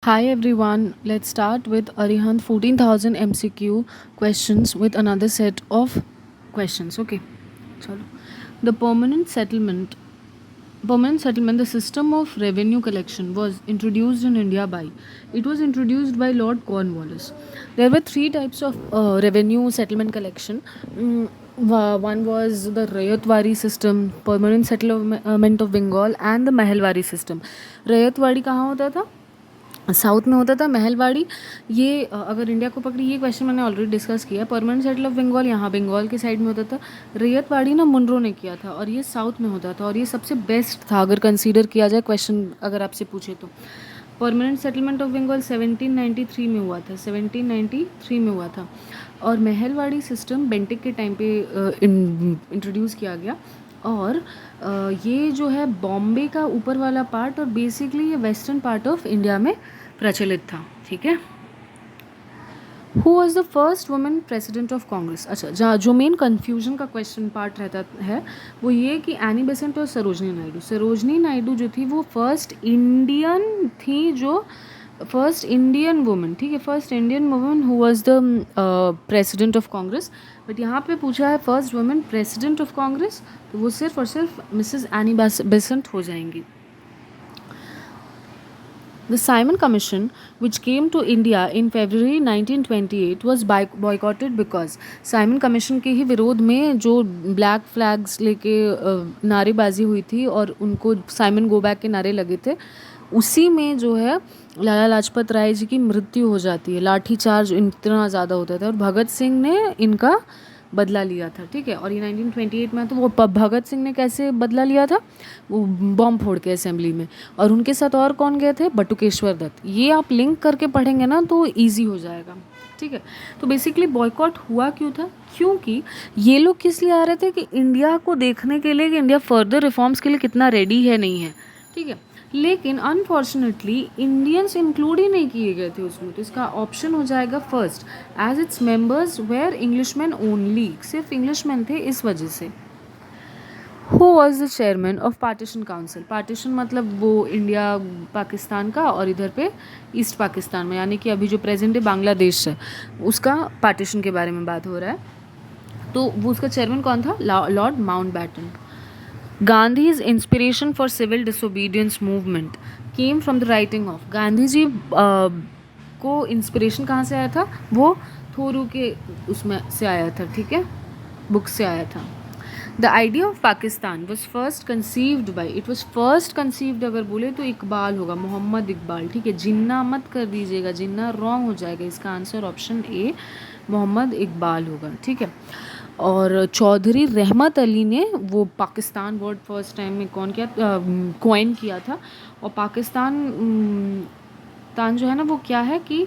Hi everyone, let's start with Arihant 14,000 MCQ questions with another set of questions. Okay, chalo. The permanent settlement, the system of revenue collection was introduced in India by. It was introduced by Lord Cornwallis. There were three types of revenue settlement collection. One was the Rayatwari system, permanent settlement of Bengal, and the Mahalwari system. Rayatwari कहाँ होता था? South में होता था। महलवाड़ी ये अगर India को पकड़ी, ये क्वेश्चन मैंने ऑलरेडी डिस्कस किया। परमानेंट सेटल ऑफ बंगाल यहाँ बंगाल के साइड में होता था। रैयतवाड़ी ना मुनरो ने किया था और ये साउथ में होता था और ये सबसे बेस्ट था अगर कंसीडर किया जाए क्वेश्चन अगर आपसे पूछे तो। परमानेंट सेटलमेंट ऑफ बंगाल 1793 में हुआ था, 1793 में हुआ था। और महलवाड़ी सिस्टम बेंटिक के टाइम पे इंट्रोड्यूस किया गया। और ये जो है बॉम्बे का ऊपर वाला पार्ट और बेसिकली ये वेस्टर्न पार्ट ऑफ इंडिया में प्रचलित था। ठीक है। Who was the first women president of Congress? अच्छा, जहाँ जो मेन कन्फ्यूजन का क्वेश्चन पार्ट रहता है वो ये कि एनी बेसेंट और सरोजनी नायडू। सरोजनी नायडू जो थी वो फर्स्ट इंडियन थी, जो फर्स्ट इंडियन वुमेन, ठीक है, first Indian women who was the president of Congress. But यहाँ पे पूछा है first women president of Congress, तो वो सिर्फ और सिर्फ मिसेस एनी बेसेंट हो जाएंगी। The Simon Commission, which came to India in February 1928, was boycotted because Simon Commission के ही विरोध में जो ब्लैक फ्लैग्स लेके नारेबाजी हुई थी और उनको साइमन गो बैक के नारे लगे थे, उसी में जो है लाला लाजपत राय जी की मृत्यु हो जाती है। लाठी चार्ज इतना ज़्यादा होता था और भगत सिंह ने इनका बदला लिया था। ठीक है। और ये 1928 में, तो वो भगत सिंह ने कैसे बदला लिया था? वो बॉम्ब फोड़ के असेंबली में। और उनके साथ और कौन गए थे? बटुकेश्वर दत्त। ये आप लिंक करके पढ़ेंगे ना तो ईजी हो जाएगा। ठीक है। तो बेसिकली बॉयकॉट हुआ क्यों था? क्योंकि ये लोग किस लिए आ रहे थे कि इंडिया को देखने के लिए कि इंडिया फर्दर रिफॉर्म्स के लिए कितना रेडी है, नहीं है। ठीक है। लेकिन अनफॉर्चुनेटली इंडियंस इंक्लूड ही नहीं किए गए थे उसमें, तो इसका ऑप्शन हो जाएगा first, as it's members were Englishman only, सिर्फ इंग्लिशमैन थे इस वजह से। Who was the chairman of partition council? Partition मतलब वो इंडिया पाकिस्तान का और इधर पे ईस्ट पाकिस्तान में, यानी कि अभी जो प्रेजेंट है बांग्लादेश है, उसका पार्टीशन के बारे में बात हो रहा है। तो वो उसका चेयरमैन कौन था? Lord Mountbatten. Gandhi's inspiration for civil disobedience movement came from the writing of. Gandhi ji को इंस्पिरेशन कहाँ से आया था? वो थोरू के उसमें से आया था। ठीक है, बुक से आया था। The idea of Pakistan was first conceived by, it was first conceived अगर बोले तो इकबाल होगा, मोहम्मद इकबाल। ठीक है, जिन्ना मत कर दीजिएगा, जिन्ना रॉन्ग हो जाएगा। इसका answer option A Mohammad Iqbal होगा। ठीक है। और चौधरी रहमत अली ने वो पाकिस्तान वर्ड फर्स्ट टाइम में कॉइन किया था। और पाकिस्तान तान जो है ना वो क्या है कि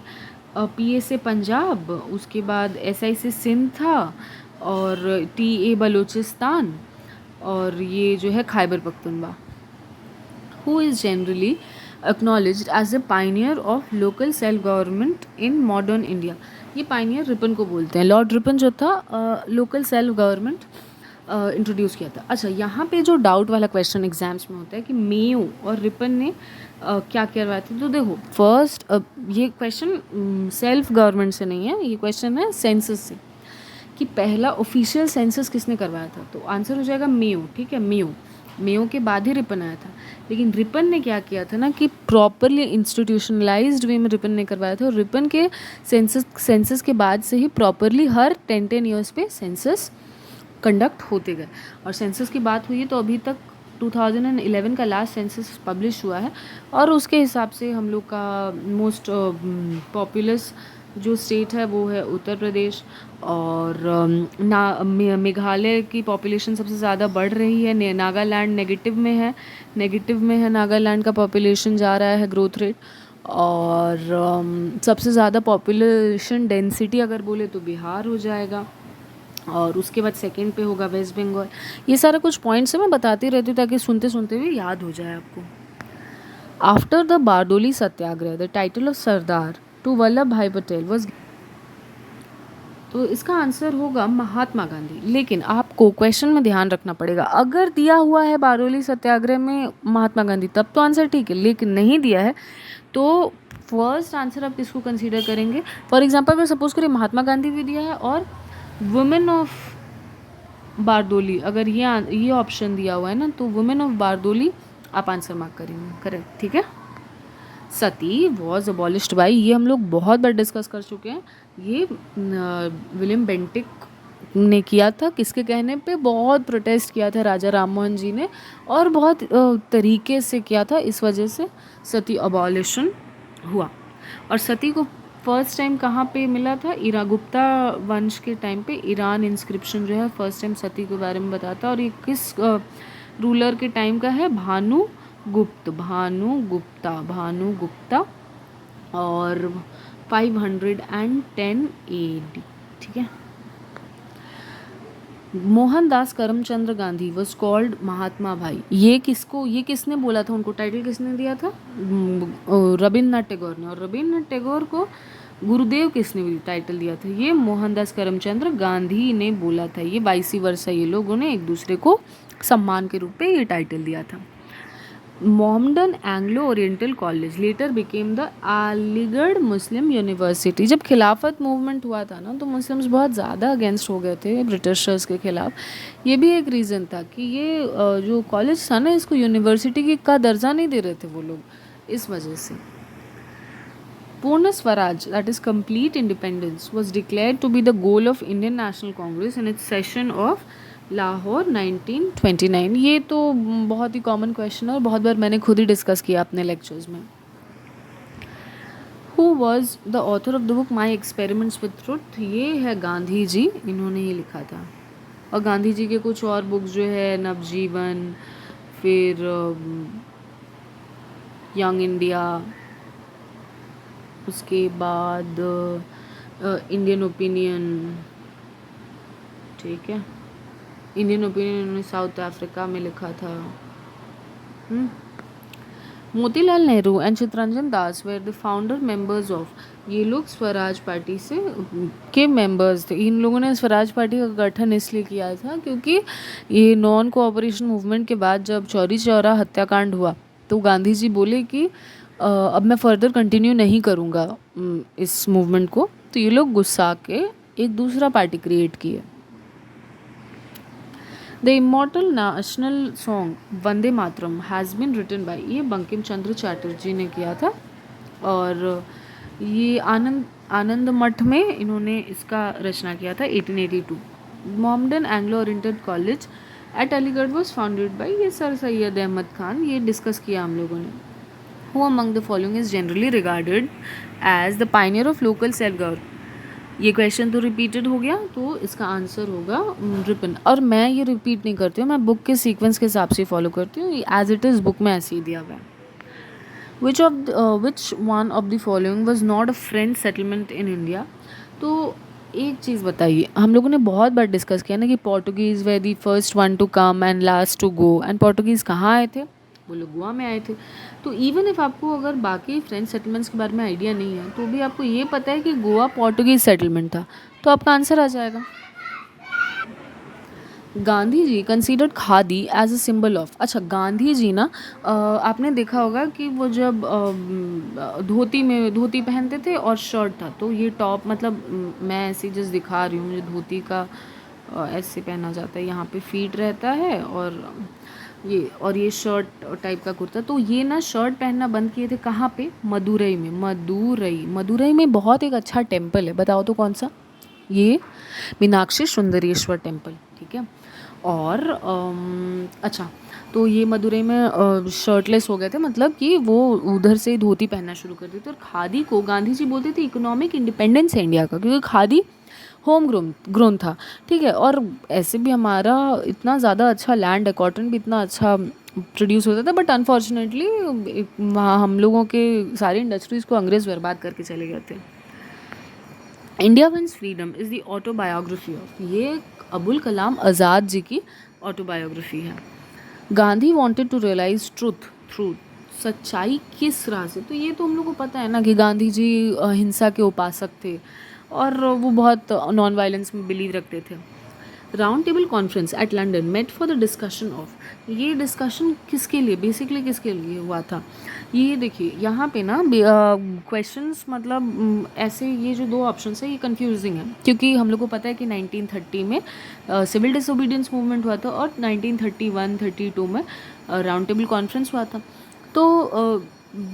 पीए से पंजाब, उसके बाद एसआई से सिंध था, और टीए बलूचिस्तान, और ये जो है Khyber Pakhtunkhwa. Who is generally acknowledged as a pioneer of local self government in modern India? ये पाइनियर रिपन को बोलते हैं। लॉर्ड रिपन जो था लोकल सेल्फ गवर्नमेंट इंट्रोड्यूस किया था। अच्छा, यहाँ पे जो डाउट वाला क्वेश्चन एग्जाम्स में होता है कि मेयो और रिपन ने क्या करवाया था, तो देखो फर्स्ट ये क्वेश्चन सेल्फ गवर्नमेंट से नहीं है, ये क्वेश्चन है सेंसस से, कि पहला ऑफिशियल सेंसस किसने करवाया था। तो आंसर हो जाएगा मेयो। ठीक है, मेयो के बाद ही रिपन आया था। लेकिन रिपन ने क्या किया था ना कि प्रॉपरली इंस्टीट्यूशनलाइज्ड वे में रिपन ने करवाया था। और रिपन के सेंसस के बाद से ही प्रॉपरली हर 10 ईयर्स पे सेंसस कंडक्ट होते गए। और सेंसस की बात हुई है तो अभी तक 2011 का लास्ट सेंसस पब्लिश हुआ है, और उसके हिसाब से हम लोग का मोस्ट पॉपुलस जो स्टेट है वो है उत्तर प्रदेश। और मेघालय की पॉपुलेशन सबसे ज़्यादा बढ़ रही है। नागालैंड नेगेटिव में है नागालैंड का पॉपुलेशन जा रहा है ग्रोथ रेट। और सबसे ज़्यादा पॉपुलेशन डेंसिटी अगर बोले तो बिहार हो जाएगा, और उसके बाद सेकंड पे होगा वेस्ट बंगाल। ये सारा कुछ पॉइंट्स है, मैं बताती रहती हूँ ताकि सुनते सुनते भी याद हो जाए आपको। After the Bardoli Satyagraha the title of Sardar to Vallabh भाई पटेल वॉज, तो इसका आंसर होगा महात्मा गांधी। लेकिन आपको क्वेश्चन में ध्यान रखना पड़ेगा, अगर दिया हुआ है बारडोली सत्याग्रह में महात्मा गांधी तब तो आंसर ठीक है, लेकिन नहीं दिया है तो फर्स्ट आंसर आप किसको कंसीडर करेंगे? फॉर एग्जांपल अगर सपोज करें महात्मा गांधी भी दिया है और वुमेन ऑफ बारदोली, अगर ये ऑप्शन दिया हुआ है ना, तो वुमेन ऑफ बारदोली आप आंसर मार्क करेंगे, करेक्ट, ठीक है। सती वॉज अबॉलिश्ड बाई, ये हम लोग बहुत बार डिस्कस कर चुके हैं। ये विलियम बेंटिक ने किया था, किसके कहने पे? बहुत प्रोटेस्ट किया था राजा राम मोहन जी ने, और बहुत तरीके से किया था, इस वजह से सती अबॉलिशन हुआ। और सती को फर्स्ट टाइम कहाँ पे मिला था? गुप्ता वंश के टाइम पे ईरान इंस्क्रिप्शन जो है फर्स्ट टाइम सती के बारे में बताता है। और ये किस रूलर के टाइम का है? भानुगुप्ता और 510 AD, ठीक है। मोहनदास करमचंद्र गांधी वॉज कॉल्ड महात्मा भाई, ये किसने बोला था? उनको टाइटल किसने दिया था? रविन्द्रनाथ टैगोर ने। और रविन्द्रनाथ टैगोर को गुरुदेव किसने भी टाइटल दिया था? ये मोहनदास करमचंद्र गांधी ने बोला था। ये वाइसी वर्सा, ये लोगों ने एक दूसरे को सम्मान के रूप में ये टाइटल दिया था। Mohammedan Anglo Oriental college letter became the Aligarh Muslim university. जब खिलाफत मूवमेंट हुआ था ना, तो मुस्लिम्स बहुत ज़्यादा अगेंस्ट हो गए थे ब्रिटिशर्स के खिलाफ। ये भी एक रीज़न था कि ये जो कॉलेज था ना, इसको यूनिवर्सिटी का दर्जा नहीं दे रहे थे वो लोग, इस वजह से। Purna Swaraj, that is complete independence, was declared to be the goal of Indian National Congress in its session of Lahore 1929। ये तो बहुत ही कॉमन क्वेश्चन है और बहुत बार मैंने खुद ही डिस्कस किया अपने लेक्चर्स में। Who was the author of the book my experiments with truth? ये है गांधी जी, इन्होंने ये लिखा था। और गांधी जी के कुछ और बुक्स जो है नवजीवन, फिर यंग इंडिया, उसके बाद इंडियन ओपिनियन, ठीक है। इंडियन ओपिनियन इन्होंने साउथ अफ्रीका में लिखा था। Motilal Nehru and Chittaranjan Das were the founder members of, ये लोग स्वराज पार्टी से के मेंबर्स थे। इन लोगों ने स्वराज पार्टी का गठन इसलिए किया था क्योंकि ये नॉन कोऑपरेशन मूवमेंट के बाद जब चौरी चौरा हत्याकांड हुआ, तो गांधी जी बोले कि अब मैं फर्दर कंटिन्यू नहीं करूँगा इस मूवमेंट को। तो ये लोग गुस्सा के एक दूसरा पार्टी क्रिएट किए। The immortal national song Vande Mataram has been written by, ये बंकिम चंद्र चटर्जी ने किया था। और ये आनंद मठ में इन्होंने इसका रचना किया था 1882। Mohammedan Anglo Oriental College at Aligarh was founded by, ये सर सैयद अहमद खान, ये डिस्कस किया हम लोगों ने। Who among the following is generally regarded as the pioneer of local self government? ये क्वेश्चन तो रिपीटेड हो गया, तो इसका आंसर होगा रिपन। और मैं ये रिपीट नहीं करती हूँ, मैं बुक के सीक्वेंस के हिसाब से फॉलो करती हूँ, एज इट इज़ बुक में ऐसे ही दिया हुआ है। Which one of the following was not a French settlement in India? तो एक चीज़ बताइए, हम लोगों ने बहुत बार डिस्कस किया ना कि Portuguese were the first one to come and last to go, and Portuguese कहाँ आए थे? वो लोग गोवा में आए थे। तो इवन इफ़ आपको अगर बाकी फ्रेंच सेटलमेंट्स के बारे में आइडिया नहीं है, तो भी आपको ये पता है कि गोवा पोर्टुगीज़ सेटलमेंट था, तो आपका आंसर आ जाएगा। Gandhi ji considered khadi as a symbol of, अच्छा गांधी जी ना आपने देखा होगा कि वो जब धोती पहनते थे और शर्ट था, तो ये टॉप, मतलब मैं ऐसे जस्ट दिखा रही हूँ, मुझे धोती का ऐसे पहना जाता है, यहाँ पे फीट रहता है, और ये शर्ट टाइप का कुर्ता। तो ये ना शर्ट पहनना बंद किए थे कहाँ पे? मदुरई में। मदुरई में बहुत एक अच्छा टेम्पल है, बताओ तो कौन सा? ये मीनाक्षी सुंदरेश्वर टेम्पल, ठीक है। और अच्छा, तो ये मदुरई में शर्टलेस हो गए थे, मतलब कि वो उधर से धोती पहनना शुरू कर देते। और खादी को गांधी जी बोलते थे इकोनॉमिक इंडिपेंडेंस है इंडिया का, क्योंकि खादी होम ग्रोन था, ठीक है। और ऐसे भी हमारा इतना ज़्यादा अच्छा लैंड है, कॉटन भी इतना अच्छा प्रोड्यूस होता था, बट अनफॉर्चुनेटली वहाँ हम लोगों के सारी इंडस्ट्रीज़ को अंग्रेज़ बर्बाद करके चले गए थे। India wins freedom is the autobiography of, ये अबुल कलाम आज़ाद जी की ऑटोबायोग्राफी है। Gandhi wanted to realise truth, सच्चाई किस राह से? तो ये तो हम लोग को पता है ना कि गांधी जी हिंसा के उपासक थे और वो बहुत नॉन वायलेंस में बिलीव रखते थे। Round table conference at London met for the discussion of, ये डिस्कशन किसके लिए, बेसिकली किसके लिए हुआ था, ये देखिए यहाँ पे ना क्वेश्चंस मतलब ऐसे, ये जो दो ऑप्शन है ये कंफ्यूजिंग है, क्योंकि हम लोग को पता है कि 1930 में सिविल डिसोबीडियंस मूवमेंट हुआ था और 1931-32 में राउंड टेबल कॉन्फ्रेंस हुआ था। तो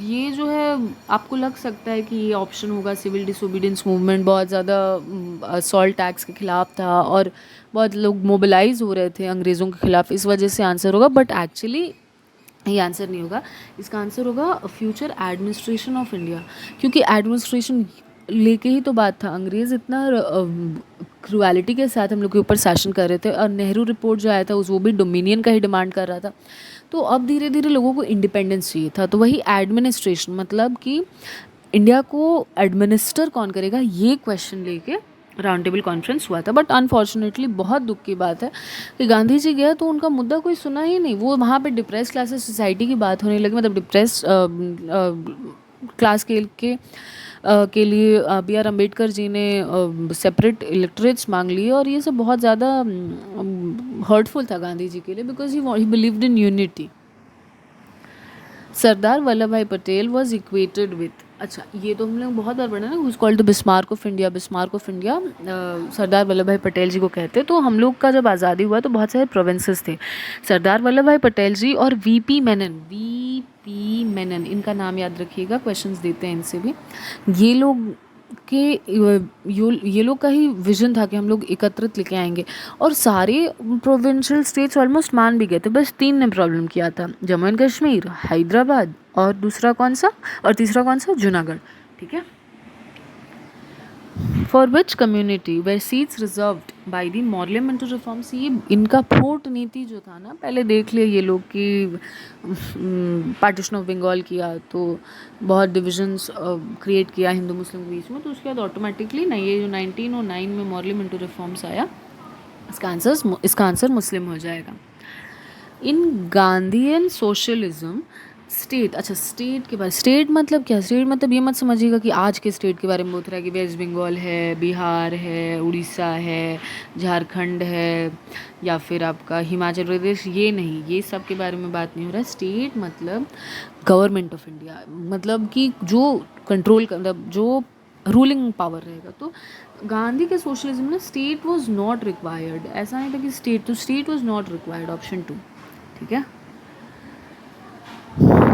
ये जो है आपको लग सकता है कि ये ऑप्शन होगा, सिविल डिसोबीडियंस मूवमेंट बहुत ज़्यादा सॉल्ट टैक्स के ख़िलाफ़ था और बहुत लोग मोबिलाइज हो रहे थे अंग्रेज़ों के ख़िलाफ़, इस वजह से आंसर होगा, बट एक्चुअली ये आंसर नहीं होगा। इसका आंसर होगा फ्यूचर एडमिनिस्ट्रेशन ऑफ इंडिया, क्योंकि एडमिनिस्ट्रेशन लेके ही तो बात था, अंग्रेज़ इतना क्रुएलिटी के साथ हम लोग के ऊपर शासन कर रहे थे, और नेहरू रिपोर्ट जो आया था उस वो भी डोमिनियन का ही डिमांड कर रहा था। तो अब धीरे धीरे लोगों को इंडिपेंडेंस चाहिए था, तो वही एडमिनिस्ट्रेशन, मतलब कि इंडिया को एडमिनिस्टर कौन करेगा, ये क्वेश्चन लेके राउंड टेबल कॉन्फ्रेंस हुआ था। बट अनफॉर्चुनेटली बहुत दुख की बात है कि गांधी जी गया तो उनका मुद्दा कोई सुना ही नहीं, वो वहाँ पे डिप्रेस क्लासेस सोसाइटी की बात होने लगी, मतलब डिप्रेस क्लास के लिए बी आर अम्बेडकर जी ने सेपरेट इलेक्टोरेट्स मांग लिए, और ये सब बहुत ज़्यादा हर्टफुल था गांधी जी के लिए, because he believed in unity. Sardar Vallabh भाई पटेल वॉज इक्वेटेड विथ, अच्छा ये तो हम लोग बहुत बार पढ़ा ना, who's called the Bismarck of India, Bismarck of India Sardar Vallabh भाई पटेल जी को कहते हैं। तो हम लोग का जब आज़ादी हुआ तो बहुत सारे प्रोविंसेस थे, सरदार वल्लभ भाई पटेल जी और वीपी मेनन, इनका नाम याद रखिएगा, क्वेश्चंस देते हैं इनसे भी, ये लोग के ये लोग का ही विजन था कि हम लोग एकत्रित लेके आएंगे, और सारे प्रोविंशियल स्टेट्स ऑलमोस्ट मान भी गए थे, बस 3 ने प्रॉब्लम किया था, जम्मू एंड कश्मीर, हैदराबाद, और दूसरा कौन सा, और तीसरा कौन सा, जूनागढ़, ठीक है। For which community were seats reserved by the मॉर्लियामेंटल रिफॉर्म्स, ये इनका फोर्ट नीति जो था ना, पहले देख लिया ये लोग कि पार्टीशन ऑफ बंगाल किया तो बहुत डिविजन्स क्रिएट किया हिंदू मुस्लिम के बीच में, तो उसके बाद ऑटोमेटिकली ना ये जो 1909 में मॉर्लियामेंटल रिफॉर्म्स आया, इसका आंसर मुस्लिम हो जाएगा। इन गांधीयन सोशलिज्म स्टेट, अच्छा स्टेट के बारे, स्टेट मतलब क्या, स्टेट मतलब ये मत समझिएगा कि आज के स्टेट के बारे में बोल रहा है कि वेस्ट बंगाल है, बिहार है, उड़ीसा है, झारखंड है, या फिर आपका हिमाचल प्रदेश, ये नहीं, ये सब के बारे में बात नहीं हो रहा है। स्टेट मतलब गवर्नमेंट ऑफ इंडिया, मतलब कि जो कंट्रोल, मतलब जो रूलिंग पावर रहेगा। तो गांधी के सोशलिज्म में स्टेट वॉज नॉट रिक्वायर्ड, ऐसा नहीं था कि स्टेट, तो state was not required, option 2, ठीक है।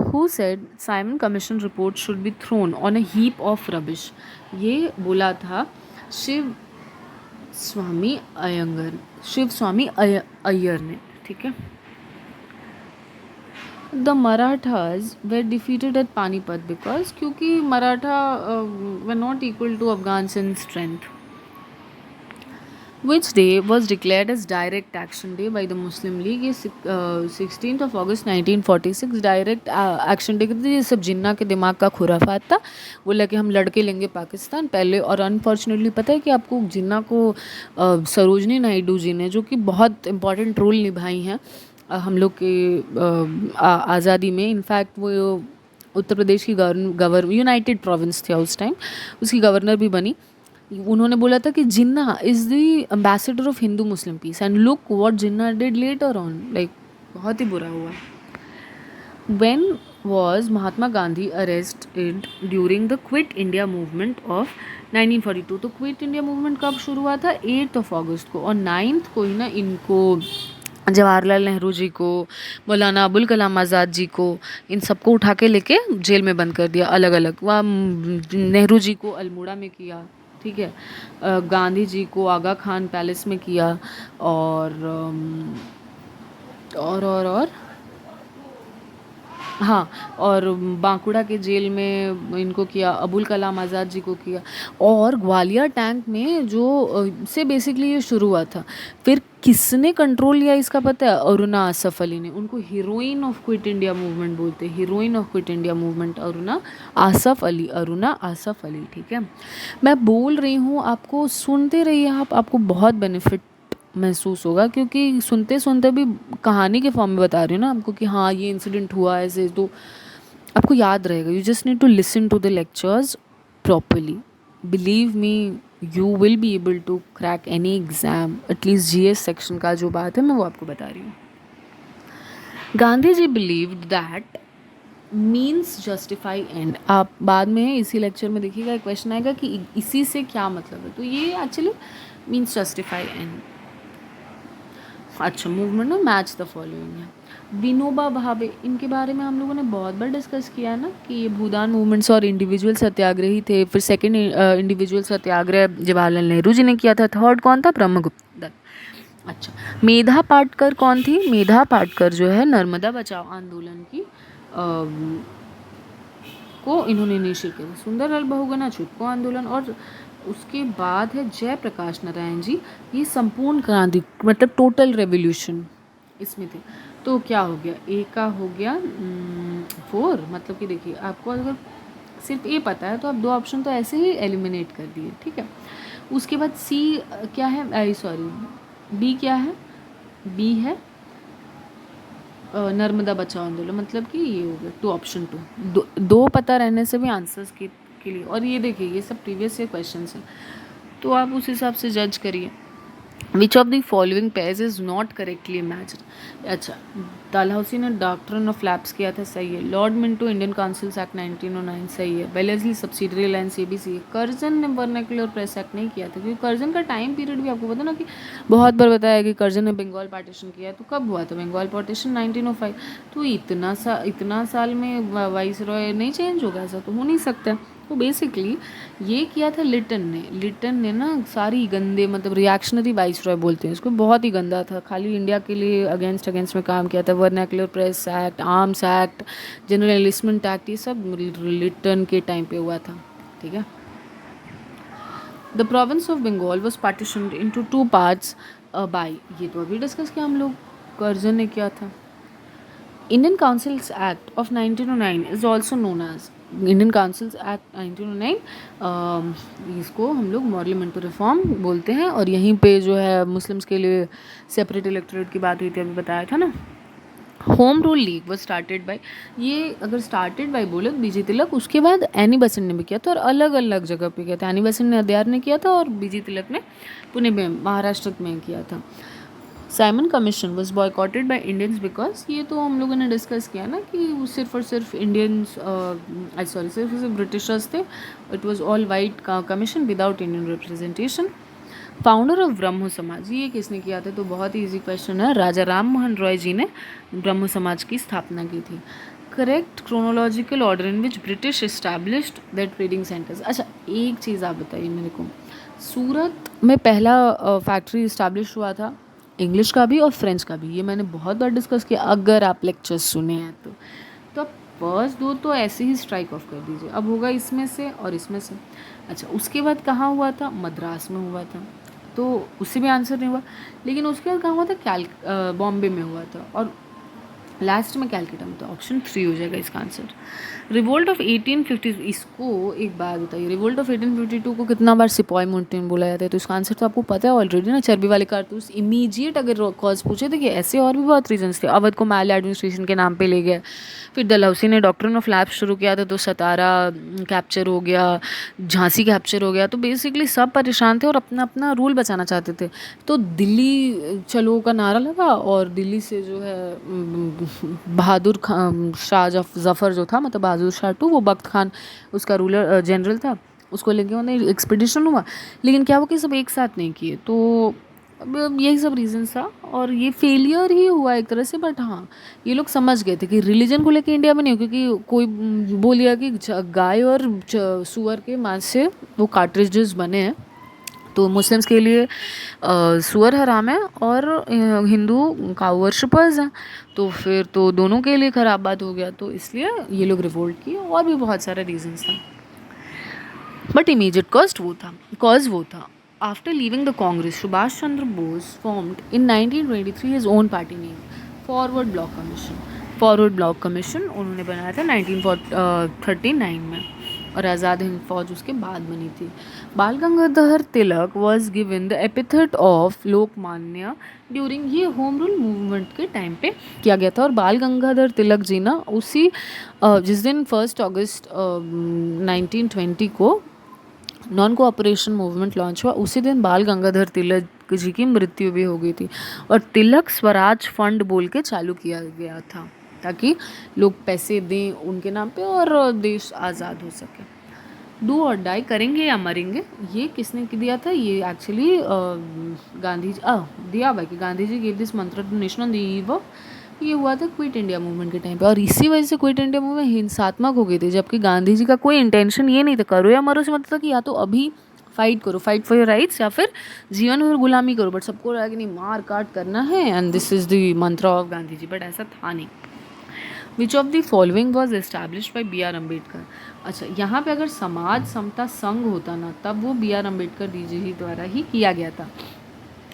Who said Simon Commission report should be thrown on a heap of rubbish? ये बोला था शिव स्वामी अय्यर ने, ठीक है। The Marathas were defeated at Panipat because क्योंकि Maratha were not equal to Afghans in strength. Which day was declared as Direct Action Day by the Muslim League? ये 16th of August 1946 direct action day, ये सब जिन्ना के दिमाग का खुराफात था, बोला कि हम लड़के लेंगे पाकिस्तान पहले। और अनफॉर्चुनेटली पता है कि आपको जिन्ना को सरोजनी नायडू जी ने, जो कि बहुत इंपॉर्टेंट रोल निभाई हैं हम लोग के आज़ादी में, इनफैक्ट वो उत्तर प्रदेश की यूनाइटेड प्रोविंस थे उस टाइम, उसकी गवर्नर भी बनी। उन्होंने बोला था कि Jinnah is the ambassador of Hindu Muslim peace, and look what Jinnah did later on, like बहुत ही बुरा हुआ। When was Mahatma Gandhi arrested during the quit India movement of 1942? तो क्विट इंडिया मूवमेंट कब शुरू हुआ था? 8 अगस्त को, और 9 को ही ना इनको जवाहरलाल नेहरू जी को, मौलाना अबुल कलाम आज़ाद जी को, इन सबको उठा के लेके जेल में बंद कर दिया अलग अलग। वह नेहरू जी को अल्मोड़ा में किया, ठीक है, गांधी जी को आगा खान पैलेस में किया, और हाँ, और बांकुड़ा के जेल में इनको किया, अबुल कलाम आज़ाद जी को किया, और ग्वालियर टैंक में जो से बेसिकली ये शुरू हुआ था। फिर किसने कंट्रोल लिया इसका पता है? अरुणा आसफ अली ने। उनको heroine of quit India movement बोलते हैं, heroine of quit India movement Aruna Asaf Ali, ठीक है। मैं बोल रही हूँ, आपको सुनते रहिए, आपको बहुत बेनिफिट महसूस होगा, क्योंकि सुनते सुनते भी कहानी के फॉर्म में बता रही हूँ ना आपको कि हाँ ये इंसिडेंट हुआ ऐसे, तो आपको याद रहेगा। You just need to listen to the lectures properly, believe me, you will be able to crack any exam, at least GS section का जो बात है मैं वो आपको बता रही हूँ. Gandhi ji believed that means justify end. आप बाद में इसी लेक्चर में देखिएगा एक क्वेश्चन आएगा कि इसी से क्या मतलब है, तो ये एक्चुअली मीन्स जस्टिफाई एंड. अच्छा, मूवमेंट में मैच द फॉलोइंग है. विनोबा भावे, इनके बारे में हम लोगों ने बहुत बार डिस्कस किया है ना कि ये भूदान मूवमेंट्स और इंडिविजुअल सत्याग्रही थे. फिर सेकंड इंडिविजुअल सत्याग्रह जवाहरलाल नेहरू जी ने किया था. थर्ड कौन था? ब्रह्मगुप्त दत्त. अच्छा, मेधा पाटकर कौन थी? मेधा पाटकर जो है नर्मदा बचाओ आंदोलन की को इन्होंने इनिशिएट किया. सुंदरलाल बहुगुणा चिपको आंदोलन. और उसके बाद है जयप्रकाश नारायण जी. ये संपूर्ण क्रांति मतलब टोटल रेवोल्यूशन इसमें थे. तो क्या हो गया, ए का हो गया 4. मतलब कि देखिए आपको अगर सिर्फ ए पता है तो आप 2 ऑप्शन तो ऐसे ही एलिमिनेट कर दिए, ठीक है. उसके बाद सी क्या है, सॉरी बी क्या है? बी है नर्मदा बचाओ आंदोलन. मतलब कि ये हो गया 2 ऑप्शन 2. दो पता रहने से भी आंसर्स के लिए. और ये देखिए ये सब प्रीवियस ईयर क्वेश्चन हैं, तो आप उस हिसाब से जज करिए. विच of the following pairs is not correctly matched. अच्छा, डलहौसी ने डॉक्ट्रिन ऑफ लैप्स किया था, सही है. Lord Minto Indian Councils Act 1909, सही है. बेलेस्ली सब्सिडरी अलायंस, ये भी सही है. कर्जन ने वर्नाक्युलर प्रेस एक्ट नहीं किया था, क्योंकि कर्जन का टाइम पीरियड भी आपको पता ना कि बहुत बार बताया कि कर्जन ने बंगाल पार्टीशन किया है. तो कब हुआ था बंगाल पार्टीशन? 1905. तो इतना साल में वाइस रॉय नहीं चेंज होगा, ऐसा तो हो नहीं सकता. तो बेसिकली ये किया था लिटन ने ना सारी गंदे मतलब रिएक्शनरी वाइस रॉय बोलते हैं इसको, बहुत ही गंदा था. खाली इंडिया के लिए अगेंस्ट में काम किया था. Vernacular press act, arms act, general enlistment act, ये सब लिटन के टाइम पे हुआ था, ठीक है. The province of Bengal was partitioned into 2 parts by, ये तो अभी डिस्कस किया हम लोग, कर्जन ने किया था. Indian Councils Act of 1909 is also known as Indian Councils Act 1909. इसको हम लोग मॉर्लिमेंटो रिफॉर्म बोलते हैं. और यहीं पे जो है मुस्लिम्स के लिए सेपरेट इलेक्टोरेट की बात हुई थी, अभी बताया था ना. Home rule league was started by, ये अगर स्टार्टेड बाय बोले बीजी तिलक, उसके बाद एनी बेसेंट ने भी किया था और अलग अलग जगह पे किया था. एनी बेसेंट ने अद्यार ने किया था और बीजी तिलक ने पुणे में महाराष्ट्र में किया था. Simon commission was boycotted by Indians because, ये तो हम लोगों ने डिस्कस किया ना कि वो सिर्फ और सिर्फ इंडियंस सिर्फ और सिर्फ ब्रिटिशर्स थे. It was all white commission without Indian representation. Founder of Brahmo Samaj, ये किसने किया था? तो बहुत ही ईजी क्वेश्चन है. राजा राम मोहन रॉय जी ने ब्रह्मो समाज की स्थापना की थी. Correct chronological order in which British established that trading centres. अच्छा, एक चीज़ आप बताइए मेरे को, सूरत में पहला फैक्ट्री इस्टेब्लिश हुआ था, इंग्लिश का भी और फ्रेंच का भी. ये मैंने बहुत बार डिस्कस किया, अगर आप लेक्चर्स सुने हैं तो आप फर्स्ट 2 तो ऐसे ही स्ट्राइक ऑफ कर दीजिए. अब होगा इसमें से और इसमें से. अच्छा, उसके बाद कहाँ हुआ था? मद्रास में हुआ था, तो उससे भी आंसर नहीं हुआ. लेकिन उसके बाद कहाँ हुआ था? बॉम्बे में हुआ था. और लास्ट में कैलकाटा में. तो ऑप्शन 3 हो जाएगा इसका आंसर. रिवोल्ट ऑफ 1850, इसको एक बात बताइए, रिवोल्ट ऑफ 1852 को कितना बार सिपाही माउंटेन बोला जाता है? तो इसका आंसर तो आपको पता है ऑलरेडी ना, चर्बी वाले कारतूस. इमीडिएट अगर कॉज पूछे, देखिए ऐसे और भी बहुत रीजंस थे. अवध को मैल एडमिनिस्ट्रेशन के नाम पे ले गए. फिर डलहौसी ने डॉक्ट्रिन ऑफ लैप्स शुरू किया था, तो सतारा कैप्चर हो गया, झांसी कैप्चर हो गया. तो बेसिकली सब परेशान थे और अपना अपना रूल बचाना चाहते थे. तो दिल्ली चलो का नारा लगा और दिल्ली से जो है बहादुर खान शाह जफ़र जो था, मतलब बहादुर शाह टू, वो बख्त खान उसका रूलर जनरल था, उसको लेके उन्हें एक्सपीडिशन हुआ. लेकिन क्या वो कि सब एक साथ नहीं किए. तो अब यही सब रीज़न था और ये फेलियर ही हुआ एक तरह से. बट हाँ, ये लोग समझ गए थे कि रिलीजन को लेके इंडिया में नहीं हो, क्योंकि कोई बोल दिया कि गाय और सुअर के मांस से वो कार्ट्रिजेस बने हैं, तो मुस्लिम्स के लिए सुअर हराम है और हिंदू काऊ वर्शिपर्स हैं. तो फिर तो दोनों के लिए ख़राब बात हो गया. तो इसलिए ये लोग रिवोल्ट किए. और भी बहुत सारे रीजंस था, बट इमीडिएट कॉज वो था. After leaving the Congress, Subhash Chandra Bose formed in 1923 his own party name forward block commission. उन्होंने बनाया था 1939 में. और आज़ाद हिंद फौज उसके बाद बनी थी. Bal Gangadhar Tilak was given the epithet of Lokmanya during, ये होम रूल मूवमेंट के टाइम पे किया गया था. और बाल गंगाधर तिलक जी ना उसी जिस दिन 1 अगस्त 1920 को नॉन कोऑपरेशन मूवमेंट लॉन्च हुआ, उसी दिन बाल गंगाधर तिलक जी की मृत्यु भी हो गई थी। और तिलक स्वराज फंड बोल के चालू किया गया था ताकि लोग पैसे दें उनके नाम पे और देश आज़ाद हो सके। डू और डाई, करेंगे या मरेंगे, ये किसने दिया था? ये एक्चुअली गांधी जी दिया भाई कि Gandhi ji gave this mantra to nation on the eve of, ये हुआ था क्विट इंडिया मूवमेंट के टाइम पे। और इसी वजह से क्विट इंडिया मूवमेंट हिंसात्मक हो गई थी, जबकि गांधी जी का कोई इंटेंशन ये नहीं था करो या मरो, से मतलब था कि या तो अभी फाइट करो, फाइट फॉर योर राइट्स, या फिर जीवन भर गुलामी करो। बट सबको लगा कि नहीं, मार काट करना है and this is the mantra of Gandhi ji, but ऐसा था नहीं। Which of the following was established by B R Ambedkar. अच्छा, यहाँ पे अगर समाज समता संघ होता ना, तब वो बी आर अम्बेडकर जी द्वारा ही किया गया था।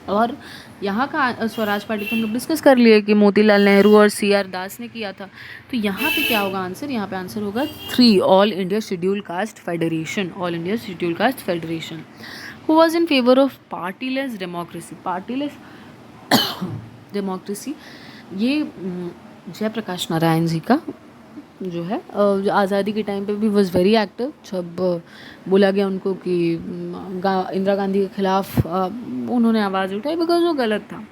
और यहाँ का स्वराज पार्टी को हम लोग डिस्कस कर लिए कि मोतीलाल नेहरू और सी आर दास ने किया था। तो यहाँ पे क्या होगा आंसर? यहाँ पे आंसर होगा 3, all India schedule caste federation, all India schedule caste federation. Who was in favour of partyless democracy? Partyless democracy ये जयप्रकाश नारायण जी का जो है, आज़ादी के टाइम पे भी वॉज वेरी एक्टिव। जब बोला गया उनको कि इंदिरा गांधी के खिलाफ उन्होंने आवाज़ उठाई बिकॉज वो गलत था।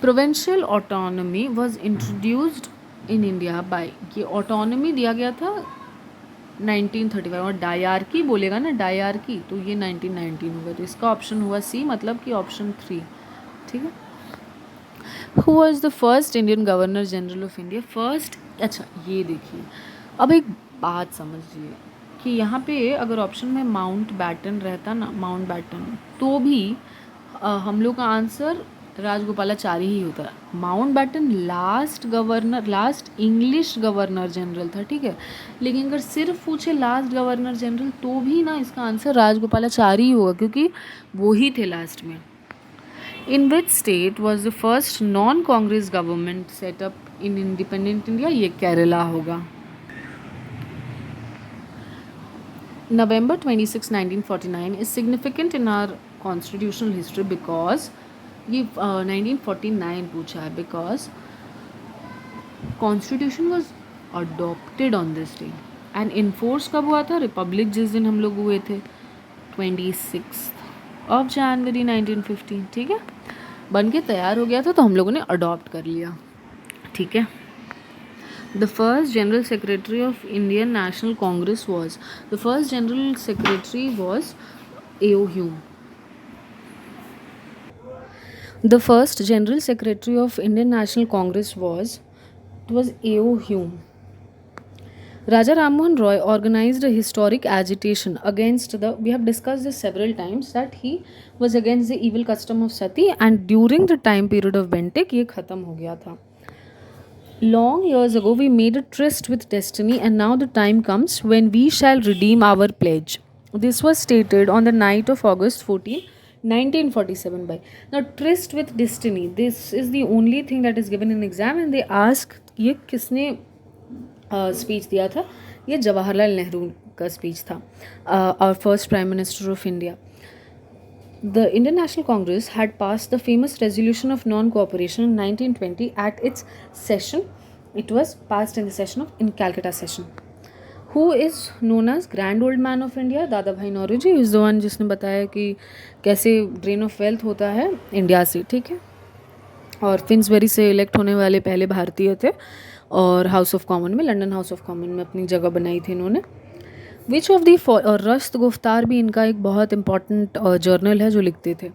Provincial autonomy was introduced in India by, ये ऑटोनॉमी दिया गया था 1935। और डायरकी बोलेगा ना, डायरकी, तो ये 1919 होगा। तो इसका ऑप्शन हुआ सी, मतलब कि ऑप्शन 3, ठीक है। Who was the first Indian governor general of India? First, अच्छा ये देखिए, अब एक बात समझिए कि यहाँ पे अगर ऑप्शन में माउंट बैटन रहता ना, माउंट बैटन, तो भी हम लोग का आंसर राजगोपालाचारी ही होता है। Mountbatten last governor, last English governor general था, ठीक है। लेकिन अगर सिर्फ पूछे लास्ट गवर्नर जनरल, तो भी ना इसका आंसर राजगोपालाचारी ही होगा, क्योंकि वो ही थे लास्ट में। In which state was the first non-Congress government set up in independent India? ये केरला होगा। November 26, 1949 is significant in our constitutional history because ये 1949 पूछा है, because constitution was adopted on this day and enforced कब हुआ था? Republic जिस दिन हम लोग हुए थे 26 जनवरी 1915, ठीक है। बन के तैयार हो गया था तो हम लोगों ने अडॉप्ट कर लिया, ठीक है। The first general secretary of Indian National Congress was, the first general secretary was AO Hume. The first general secretary of Indian National Congress was, it was AO Hume. Raja Rammohn Roy organized a historic agitation against the, we have discussed this several times, that he was against the evil custom of sati, and during the time period of Bentinck ये खत्म हो गया था। Long years ago we made a tryst with destiny and now the time comes when we shall redeem our pledge. This was stated on the night of August 14, 1947 by. Now tryst with destiny, this is the only thing that is given in exam and they ask ये किसने speech दिया था? ये जवाहरलाल नेहरू का speech था, और first prime minister of India. The Indian National Congress had pass the famous resolution of non cooperation in 1920 at its session, it was passed in the session of in Calcutta session. Who is known as grand old man of India? Dadabhai Naoroji is the one जिसने बताया कि कैसे drain of wealth होता है India से, ठीक है। और फिन्सबरी से इलेक्ट होने वाले पहले भारतीय थे और हाउस ऑफ कॉमन में, लंदन हाउस ऑफ कॉमन में अपनी जगह बनाई थी इन्होंने। विच ऑफ दी, और रस्त गुफ्तार भी इनका एक बहुत इंपॉर्टेंट जर्नल है जो लिखते थे।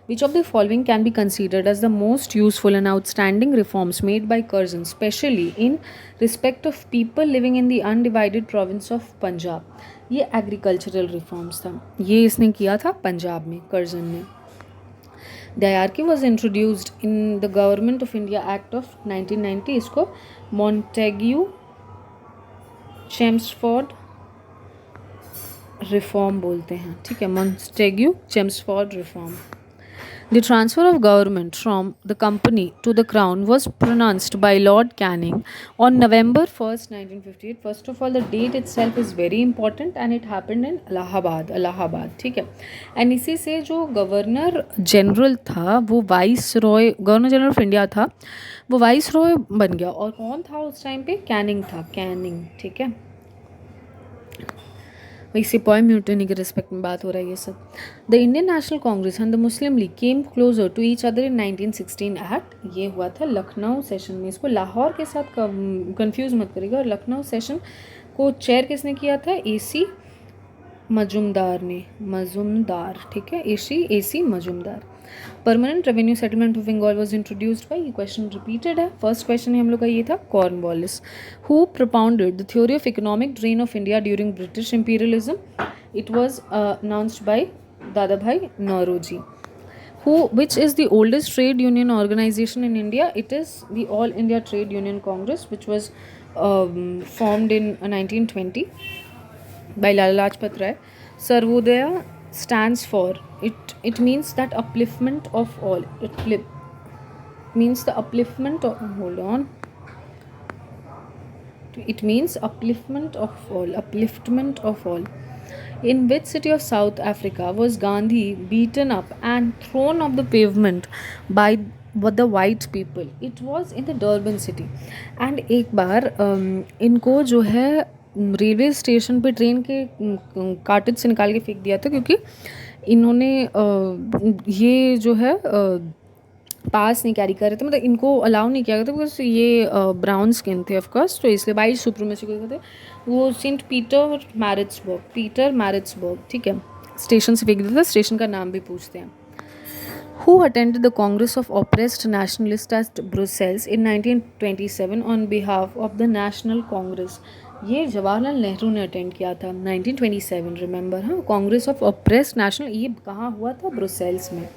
Which of the following can be considered as the most useful and outstanding reforms made by Curzon specially in respect of people living in the undivided province of Punjab? ये एग्रीकल्चरल रिफॉर्म्स था, ये इसने किया था पंजाब में, कर्जन ने। Diarchy was introduced in the Government of India Act of 1990, इसको Montagu Chelmsford reform बोलते हैं, ठीक है, Montagu Chelmsford reform. The transfer of government from the company to the crown was pronounced by Lord Canning on November 1st, 1958. First of all, the date itself is very important and it happened in Allahabad, ठीक है। And इसी से जो governor general था वो vice Roy, governor general of India था वो vice Roy बन गया। और कौन था उस टाइम पे? कैनिंग था, कैनिंग, ठीक है। वही सिपाही म्यूटनी के रिस्पेक्ट में बात हो रहा है ये सब. The Indian National Congress and the Muslim League came closer to each other in 1916 at. ये हुआ था लखनऊ सेशन में. इसको लाहौर के साथ कंफ्यूज मत करिएगा. और लखनऊ सेशन को चेयर किसने किया था? AC मजुमदार ने. मजुमदार, ठीक है, AC Majumdar. Permanent revenue settlement of Bengal was introduced by. ये क्वेश्चन रिपीटेड है. फर्स्ट क्वेश्चन हम लोग का ये था Cornwallis. Who propounded the theory of economic drain of India during British imperialism? It was announced by Dadabhai Nauroji. Which is the oldest trade union organization in India? It is the All India Trade Union Congress, which was formed in 1920 by Lala Lajpat Rai. Sarvodaya stands for, it means that upliftment of all. It means the upliftment of, hold on, it means upliftment of all. In which city of South Africa was Gandhi beaten up and thrown off the pavement by the white people? It was in the Durban city. And एक बार इनको जो है railway station पे train के cartridge से निकाल के फेंक दिया था, क्योंकि इन्होंने ये जो है पास नहीं कैरी कर रहे थे, मतलब इनको अलाउ नहीं किया गया था, बिकॉज ये ब्राउन स्किन थे ऑफकोर्स, तो इसलिए वाइट सुप्रीमेसी को थे. वो सेंट पीटर मैरिट्सबर्ग, ठीक है, स्टेशन से फेंक दिया था. स्टेशन का नाम भी पूछते हैं. Who attended the Congress of Oppressed Nationalists at Brussels in 1927 on behalf of the National Congress? ये जवाहरलाल नेहरू ने अटेंड किया था 1927. रिमेंबर, हाँ, कांग्रेस ऑफ ऑप्रेस्ड नेशनल, ये कहाँ हुआ था? ब्रुसेल्स में.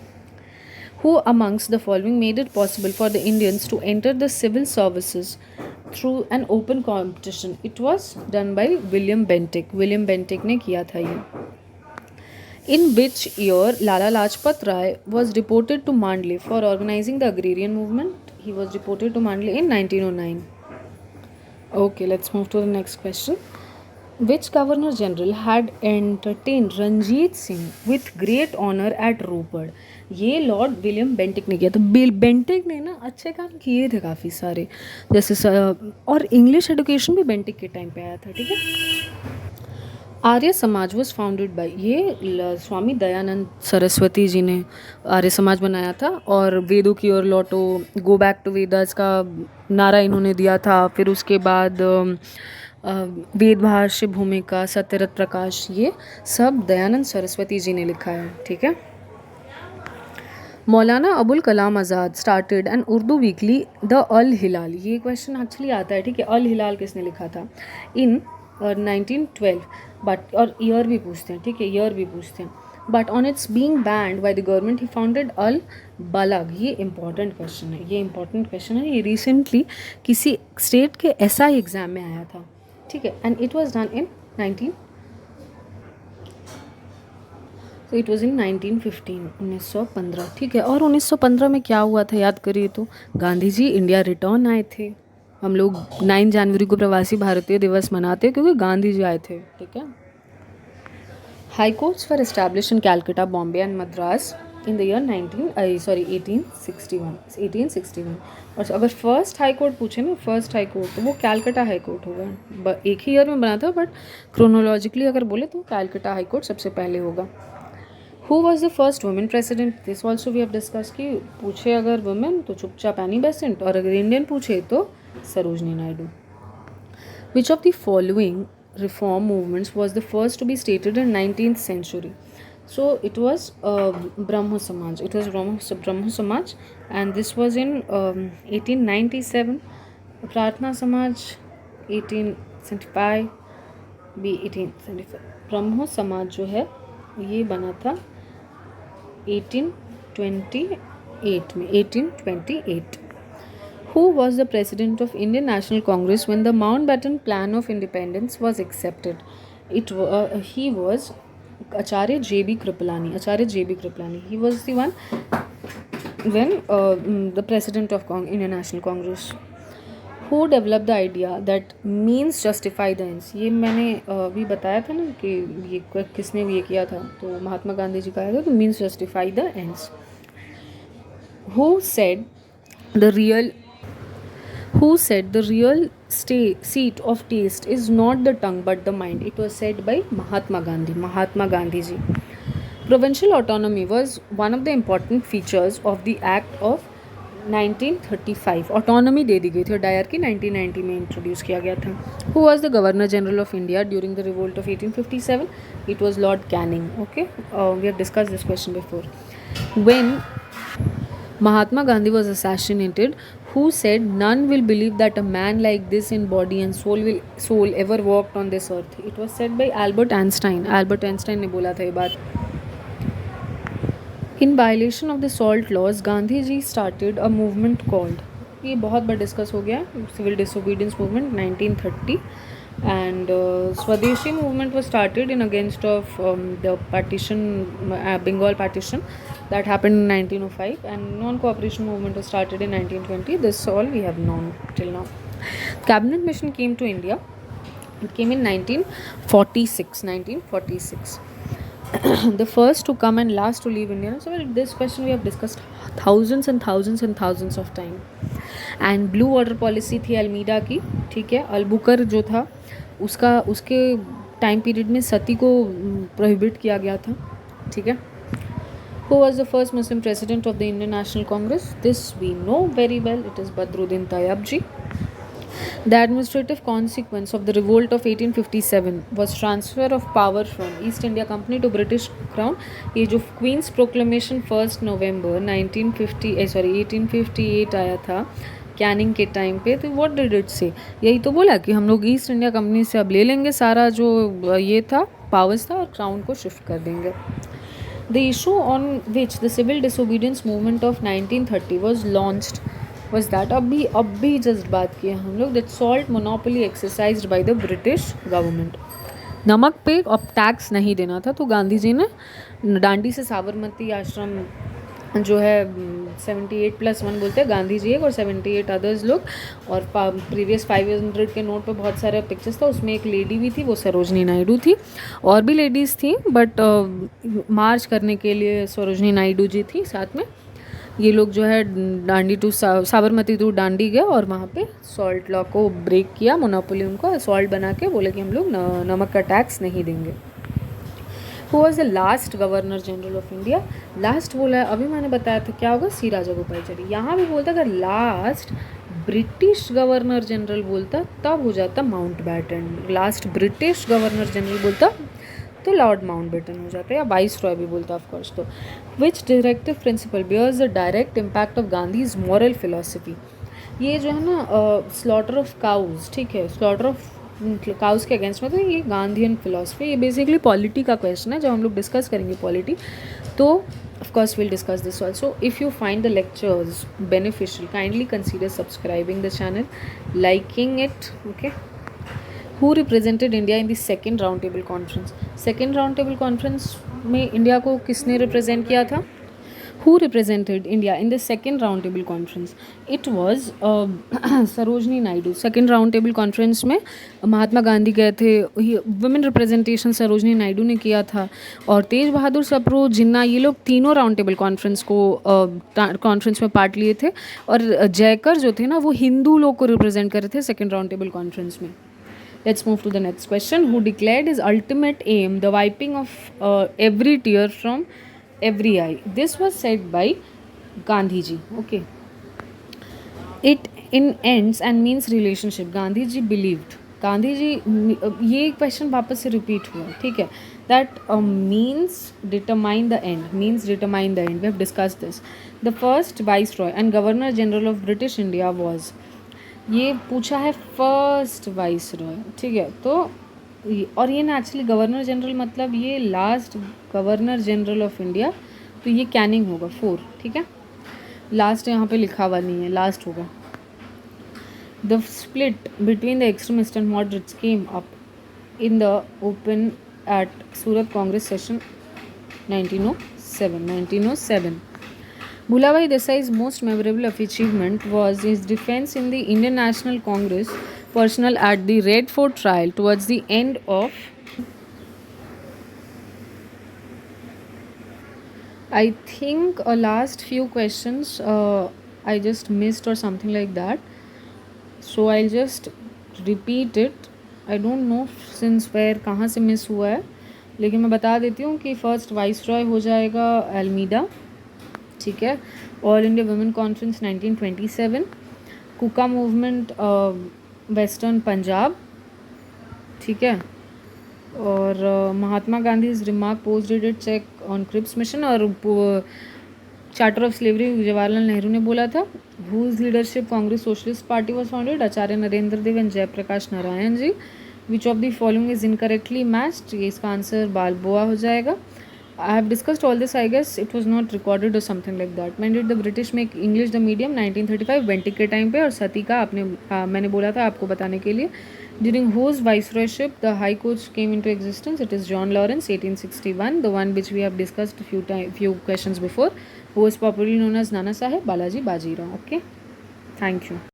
Who amongst the following made it possible for the Indians to enter the civil services through an open competition? It was done by William Bentinck. William Bentinck ने किया था ये. In which year Lala Lajpat Rai was deported to Mandalay for organizing the agrarian movement? He was deported to Mandalay in 1909. Okay, let's move to the next question. Which Governor General had entertained Ranjit Singh with great honor at Rupert? ये Lord William Bentinck ने किया. तो Bentinck ने ना अच्छे काम किए थे काफ़ी सारे, जैसे और इंग्लिश एजुकेशन भी बेंटिक के टाइम पे आया था, ठीक है. Arya Samaj was founded by, ये स्वामी दयानंद सरस्वती जी ने आर्य समाज बनाया था. और वेदों की ओर लौटो, गो बैक टू वेदास का नारा इन्होंने दिया था. फिर उसके बाद वेद भाष्य भूमिका, सत्यरथ प्रकाश, ये सब दयानंद सरस्वती जी ने लिखा है, ठीक है. Maulana Abul Kalam Azad started an Urdu weekly the Al Hilal. ये क्वेश्चन एक्चुअली आता है, ठीक है. अल हिलाल किसने लिखा था? इन 1912. बट और ईयर भी पूछते हैं, ठीक है, ईयर भी पूछते हैं. But on its being banned by the government he founded Al Balagh. ये इंपॉर्टेंट क्वेश्चन है, ये रिसेंटली किसी स्टेट के SI एग्ज़ाम में आया था, ठीक है. And it was done in 1915, ठीक है. और 1915 में क्या हुआ था याद करिए तो. गांधी जी इंडिया रिटर्न आए थे. हम लोग 9 जनवरी को प्रवासी भारतीय दिवस मनाते हैं क्योंकि गांधी जी आए थे, ठीक है. High courts were establish in Calcutta, Bombay and Madras in the year 1861. और अगर फर्स्ट हाई कोर्ट पूछे ना, फर्स्ट हाई कोर्ट, तो वो कैलकाटा हाई कोर्ट होगा. एक ही ईयर में बना था, बट क्रोनोलॉजिकली अगर बोले तो कैलकाटा हाई कोर्ट सबसे पहले होगा. Who was the first woman president? This also we have discussed कि पूछे अगर women तो चुपचाप एनी बेसेंट, और अगर इंडियन पूछे तो Sarojini Naidu. Which of the following reform movements was the first to be stated in 19th century? So it was Brahmo Samaj. It was Brahmo Samaj, and this was in 1897. Pratna Samaj 1875, B 1875. ब्रह्मो समाज जो है ये बना था 1828 में, 1828. Who was the president of Indian National Congress when the Mountbatten Plan of Independence was accepted? He was Acharya J.B. Kripalani. He was the one when the president of Indian National Congress. Who developed the idea that means justify the ends? ये मैंने अभी बताया था ना कि ये किसने ये किया था, तो महात्मा गांधी जी का आया था, तो means justify the ends. Who said the real Who said the real seat of taste is not the tongue but the mind? It was said by Mahatma Gandhi. Mahatma Gandhi ji. Provincial autonomy was one of the important features of the Act of 1935. Autonomy दे दी गई थी और Dyer की 1990 में introduce किया गया था. Who was the governor general of India during the revolt of 1857? It was Lord Canning. Okay, we have discuss this question before. When Mahatma Gandhi was assassinated, who said none will believe that a man like this in body and soul ever walked on this earth? It was said by Albert Einstein. Albert Einstein ने बोला था ये बात. In violation of the salt laws, Gandhi ji started a movement called, ये बहुत बार discuss हो गया, civil disobedience movement 1930. And Swadeshi movement was started in against of the partition, Bengal partition, that happened in 1905, and non-cooperation movement was started in 1920. This all we have known till now. Cabinet mission came to India. It came in 1946. 1946. The first to come and last to leave India. So this question we have discussed thousands and thousands and thousands of time. And blue water policy थी Almeida की. ठीक है, Albuquerque जो था उसके time period में सती को prohibit किया गया था. ठीक है. Who was the first Muslim president of the Indian National Congress? This we know very well. It is Badruddin Tyabji. The administrative consequence of the revolt of 1857 was transfer of power from East India Company to British Crown. ये जो Queen's Proclamation 1 November 1858 आया था Canning के time पे, तो what did it से? यही तो बोला कि हम लोग ईस्ट इंडिया कंपनी से अब ले लेंगे सारा जो ये था पावर्स था और क्राउन को शिफ्ट कर देंगे. The issue on which the civil disobedience movement of 1930 was launched was that अब भी जस्ट बात किए हम लोग that salt monopoly exercised by the British government. नमक पे अब टैक्स नहीं देना था, तो गांधी जी ने डांडी से साबरमती आश्रम जो है 78+1 बोलते हैं, गांधी जी एक और 78 अदर्स लोग, और प्रीवियस 500 के नोट पे बहुत सारे पिक्चर्स था. उसमें एक लेडी भी थी, वो सरोजनी नायडू थी. और भी लेडीज़ थी बट मार्च करने के लिए सरोजनी नायडू जी थी साथ में. ये लोग जो है डांडी टू साबरमती टू डांडी गए और वहाँ पे सॉल्ट लॉ को ब्रेक किया, मोनोपोली उनको सॉल्ट बना के बोले कि हम लोग नमक का टैक्स नहीं देंगे. Who was the last governor general of India? Last बोला है, अभी मैंने बताया था क्या होगा, सी राजागोपालाचारी. यहाँ भी बोलता अगर लास्ट ब्रिटिश गवर्नर जनरल बोलता तब हो जाता Mountbatten. Last British governor general बोलता तो लॉर्ड माउंट बेटन हो जाता है, या वाइस रॉय भी बोलता ऑफ कोर्स. तो which directive principle bears the direct impact of Gandhi's moral philosophy? ये जो है ना स्लॉटर ऑफ काउज, ठीक है, स्लॉटर ऑफ काउज के अगेंस्ट में, तो ये गांधीयन फिलोसफी. ये बेसिकली पॉलिटी का क्वेश्चन है. जब हम लोग डिस्कस करेंगे पॉलिटी तो of course we'll discuss this also. If you find the lectures beneficial, kindly consider subscribing the channel, liking it. Okay. Who represented India in the second round table conference? Second round table conference में India को किसने represent किया था? Who represented India in the second round table conference? It was Sarojini Naidu. Second round table conference में महात्मा गांधी गए थे, women representation Sarojini Naidu ने किया था, और तेज बहादुर सप्रू, जिन्ना, ये लोग तीनों राउंड टेबल कॉन्फ्रेंस में पार्ट लिए थे. और जयकर जो थे ना वो हिंदू लोग को रिप्रेजेंट कर रहे थे सेकेंड राउंड टेबल कॉन्फ्रेंस में. Let's move to the next question. Who declared his ultimate aim the wiping of every tear from every eye? This was said by Gandhi ji. Okay. It in ends and means relationship. Gandhi ji believed. Gandhi ji, ये question वापस से repeat हुआ. ठीक है. That means determine the end. Means determine the end. We have discussed this. The first viceroy and governor general of British India was. ये पूछा है first vice Roy. ठीक है. तो और ये ना एक्चुअली गवर्नर जनरल मतलब ये last governor general of India, तो ये कैनिंग होगा 4. ठीक है. लास्ट यहाँ पे लिखा हुआ नहीं है, लास्ट होगा. The split between the extremist and moderates came up in the open at Surat Congress session 1907. Bhulabhai Desai's most memorable achievement was his defense in the Indian National Congress personnel at the Red Fort trial towards the end of, I think, last few questions I just missed or something like that. So I just repeat it. I don't know since where कहाँ से miss हुआ है, लेकिन मैं बता देती हूँ कि फर्स्ट वाइस रॉय हो जाएगा अल्मीडा. ठीक है. All India women conference 1927. Kuka movement western Punjab. ठीक है. और Mahatma Gandhi remark post dated cheque on Cripps mission. और charter of slavery Jawaharlal Nehru ने बोला था. Whose leadership Congress socialist party was founded. Acharya Narendra Dev and Jayaprakash Narayan ji. Which of the following is incorrectly matched. ये इसका आंसर बालबोआ हो जाएगा. I have discussed all this. I guess it was not recorded or something like that. When did the British make English the medium? 1935 वेंटिक के time पे. और सती का मैंने बोला था आपको बताने के लिए. During whose viceroyship the High Court came into existence? It is John Lawrence, 1861, the one which we have discussed few questions before, who was popularly known as Nana Saheb Balaji Bajirao. Okay, thank you.